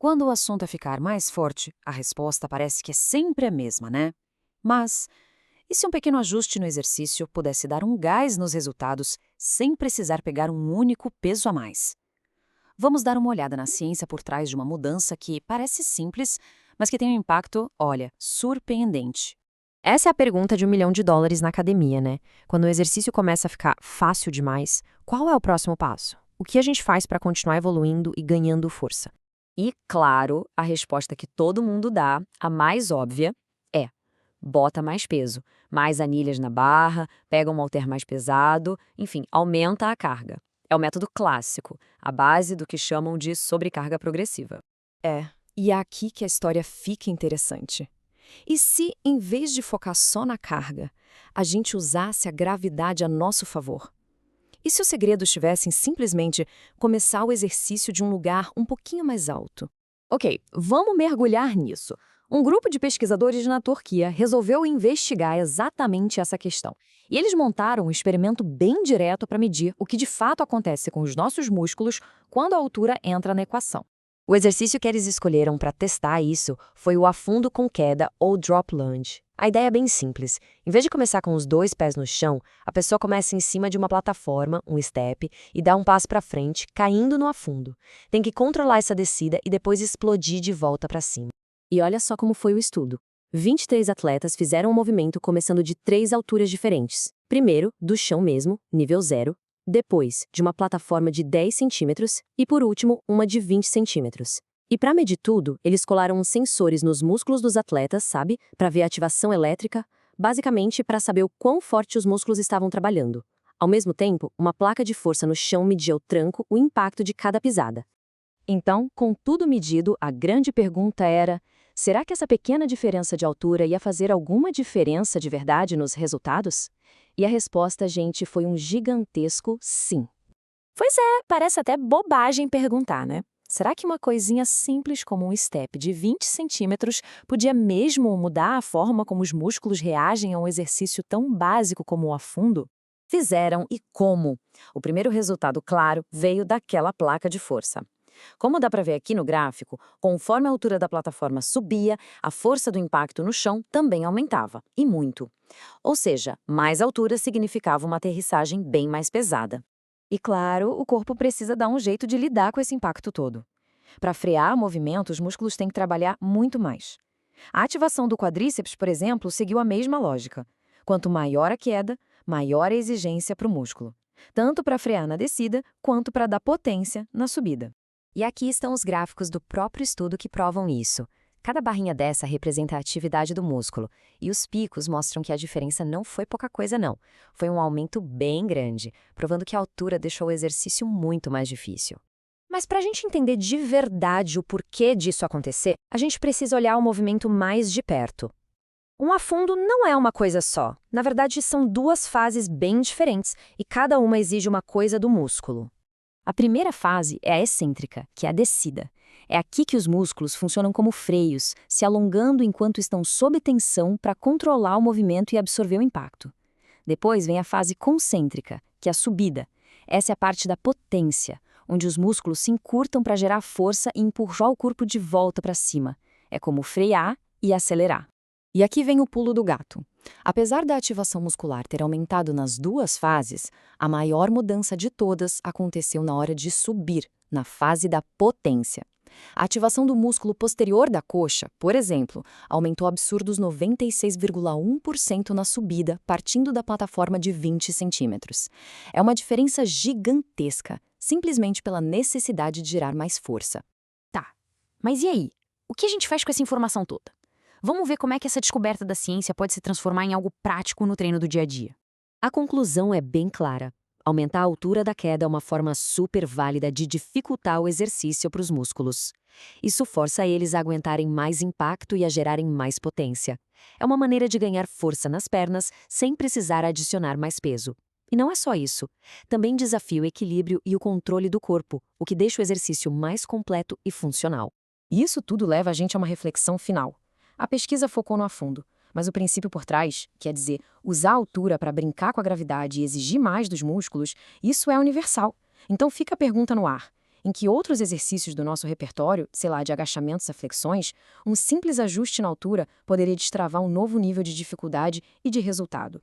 Quando o assunto é ficar mais forte, a resposta parece que é sempre a mesma, né? Mas, e se um pequeno ajuste no exercício pudesse dar um gás nos resultados sem precisar pegar um único peso a mais? Vamos dar uma olhada na ciência por trás de uma mudança que parece simples, mas que tem um impacto, olha, surpreendente. Essa é a pergunta de US$ 1 milhão na academia, né? Quando o exercício começa a ficar fácil demais, qual é o próximo passo? O que a gente faz para continuar evoluindo e ganhando força? E, claro, a resposta que todo mundo dá, a mais óbvia, é: bota mais peso, mais anilhas na barra, pega um halter mais pesado, enfim, aumenta a carga. É o método clássico, a base do que chamam de sobrecarga progressiva. E é aqui que a história fica interessante. E se, em vez de focar só na carga, a gente usasse a gravidade a nosso favor? E se o segredo estivesse em simplesmente começar o exercício de um lugar um pouquinho mais alto? Ok, vamos mergulhar nisso. Um grupo de pesquisadores na Turquia resolveu investigar exatamente essa questão. E eles montaram um experimento bem direto para medir o que de fato acontece com os nossos músculos quando a altura entra na equação. O exercício que eles escolheram para testar isso foi o afundo com queda ou drop lunge. A ideia é bem simples. Em vez de começar com os 2 pés no chão, a pessoa começa em cima de uma plataforma, um step, e dá um passo para frente, caindo no afundo. Tem que controlar essa descida e depois explodir de volta para cima. E olha só como foi o estudo. 23 atletas fizeram o movimento começando de 3 alturas diferentes. Primeiro, do chão mesmo, nível 0. Depois, de uma plataforma de 10 centímetros. E, por último, uma de 20 centímetros. E para medir tudo, eles colaram uns sensores nos músculos dos atletas, sabe? Para ver a ativação elétrica, basicamente para saber o quão forte os músculos estavam trabalhando. Ao mesmo tempo, uma placa de força no chão media o tranco, o impacto de cada pisada. Então, com tudo medido, a grande pergunta era: será que essa pequena diferença de altura ia fazer alguma diferença de verdade nos resultados? E a resposta, gente, foi um gigantesco sim. Pois é, parece até bobagem perguntar, né? Será que uma coisinha simples como um step de 20 centímetros podia mesmo mudar a forma como os músculos reagem a um exercício tão básico como o afundo? Fizeram e como? O primeiro resultado, claro, veio daquela placa de força. Como dá para ver aqui no gráfico, conforme a altura da plataforma subia, a força do impacto no chão também aumentava, e muito. Ou seja, mais altura significava uma aterrissagem bem mais pesada. E claro, o corpo precisa dar um jeito de lidar com esse impacto todo. Para frear o movimento, os músculos têm que trabalhar muito mais. A ativação do quadríceps, por exemplo, seguiu a mesma lógica. Quanto maior a queda, maior a exigência para o músculo, tanto para frear na descida, quanto para dar potência na subida. E aqui estão os gráficos do próprio estudo que provam isso. Cada barrinha dessa representa a atividade do músculo, e os picos mostram que a diferença não foi pouca coisa não. Foi um aumento bem grande, provando que a altura deixou o exercício muito mais difícil. Mas para a gente entender de verdade o porquê disso acontecer, a gente precisa olhar o movimento mais de perto. Um afundo não é uma coisa só. Na verdade, são 2 fases bem diferentes, e cada uma exige uma coisa do músculo. A primeira fase é a excêntrica, que é a descida. É aqui que os músculos funcionam como freios, se alongando enquanto estão sob tensão para controlar o movimento e absorver o impacto. Depois vem a fase concêntrica, que é a subida. Essa é a parte da potência, onde os músculos se encurtam para gerar força e empurrar o corpo de volta para cima. É como frear e acelerar. E aqui vem o pulo do gato. Apesar da ativação muscular ter aumentado nas 2 fases, a maior mudança de todas aconteceu na hora de subir, na fase da potência. A ativação do músculo posterior da coxa, por exemplo, aumentou absurdos 96,1% na subida, partindo da plataforma de 20 centímetros. É uma diferença gigantesca, simplesmente pela necessidade de gerar mais força. Tá, mas e aí? O que a gente faz com essa informação toda? Vamos ver como é que essa descoberta da ciência pode se transformar em algo prático no treino do dia a dia. A conclusão é bem clara. Aumentar a altura da queda é uma forma super válida de dificultar o exercício para os músculos. Isso força eles a aguentarem mais impacto e a gerarem mais potência. É uma maneira de ganhar força nas pernas sem precisar adicionar mais peso. E não é só isso. Também desafia o equilíbrio e o controle do corpo, o que deixa o exercício mais completo e funcional. E isso tudo leva a gente a uma reflexão final. A pesquisa focou no afundo, mas o princípio por trás, quer dizer, usar a altura para brincar com a gravidade e exigir mais dos músculos, isso é universal. Então fica a pergunta no ar. em que outros exercícios do nosso repertório, sei lá, de agachamentos a flexões, um simples ajuste na altura poderia destravar um novo nível de dificuldade e de resultado.